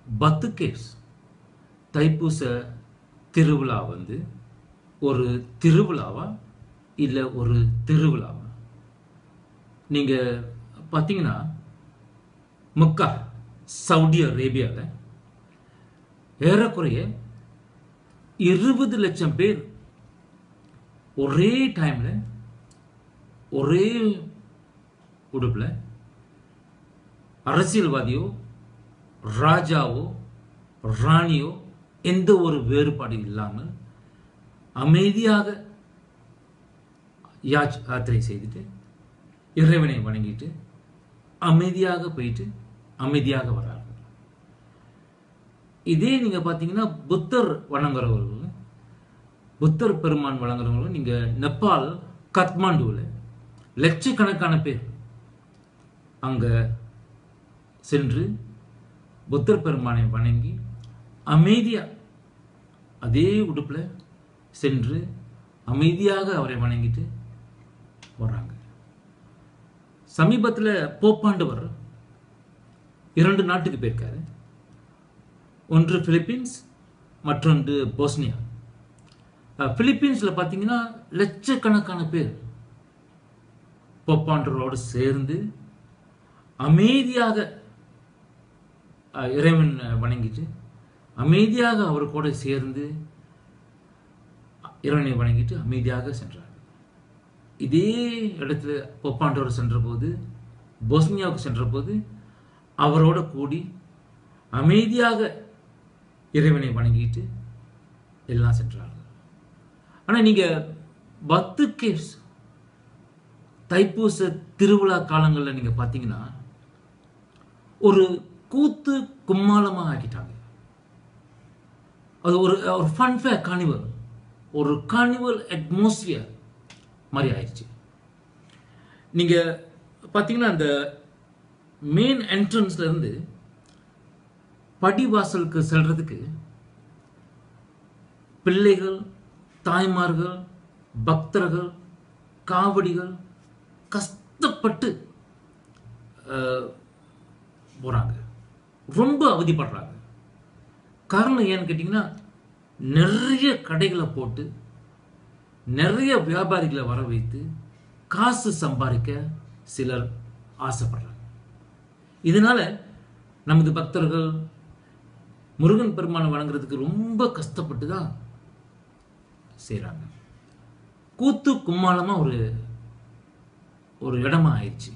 பத்து கேவ்ஸ் தைப்பூச திருவிழா வந்து ஒரு திருவிழாவா இல்லை ஒரு திருவிழாவா? நீங்கள் பார்த்தீங்கன்னா மக்கா சவுதி அரேபியாவில் ஏறக்குறைய 20 லட்சம் பேர் ஒரே டைமில் ஒரே உடுப்பில் அரசியல்வாதியோ ராஜாவோ ராணியோ எந்த ஒரு வேறுபாடு இல்லாமல் அமைதியாக யாத்திரை செய்துட்டு இறைவனை வணங்கிட்டு அமைதியாக போயிட்டு அமைதியாக வர்றார்கள். இதே நீங்க பார்த்தீங்கன்னா புத்தர் வணங்குறவர்கள், புத்தர் பெருமான் வணங்குறவர்கள் நீங்க நேபாள் காத்மாண்டுவில் லட்சக்கணக்கான பேர் அங்க சென்று புத்தர் பெருமானை வணங்கி அமைதியா அதே உடுப்பில் சென்று அமைதியாக அவரை வணங்கிட்டு வர்றாங்க. சமீபத்தில் போப்பாண்டவர் 2 நாட்டுக்கு போயிருக்காரு. ஒன்று பிலிப்பீன்ஸ், மற்றொன்று போஸ்னியா. பிலிப்பீன்ஸில் பார்த்தீங்கன்னா லட்சக்கணக்கான பேர் போப்பாண்டவரோடு சேர்ந்து அமைதியாக இறைவன் வணங்கிட்டு அமைதியாக அவர் கூட சேர்ந்து இறைவனை வணங்கிட்டு அமைதியாக சென்றார். இதே இடத்துல போப்பாண்டவர் சென்ற போது, போஸ்னியாவுக்கு சென்ற போது அவரோட கூடி அமைதியாக இறைவனை வணங்கிட்டு எல்லாம் சென்றார்கள். ஆனால் நீங்கள் 10 கேவ்ஸ் தைப்பூச திருவிழா காலங்களில் நீங்கள் பார்த்தீங்கன்னா ஒரு கூத்து கும்மாளமாக ஆக்கிட்டாங்க. அது ஒரு ஃபன்ஃபேர் கார்னிவல், ஒரு கார்னிவல் அட்மாஸ்பியர் மாதிரி ஆயிடுச்சு. நீங்கள் பார்த்தீங்கன்னா அந்த மெயின் என்ட்ரன்ஸ்ல இருந்து படிவாசலுக்கு செல்றதுக்கு பிள்ளைகள், தாய்மார்கள், பக்தர்கள், காவடிகள் கஷ்டப்பட்டு போறாங்க. ரொம்ப அவதிப்படுறாங்க. காரணம் ஏன்னு கேட்டீங்கன்னா, நிறைய கடைகளை போட்டு நிறைய வியாபாரிகளை வர வைத்து காசு சம்பாதிக்க சிலர் ஆசைப்படுறாங்க. இதனால நமது பக்தர்கள் முருகன் பெருமானை வணங்குறதுக்கு ரொம்ப கஷ்டப்பட்டு தான் செய்றாங்க. கூத்து கும்மாளமா ஒரு இடமா ஆயிடுச்சு.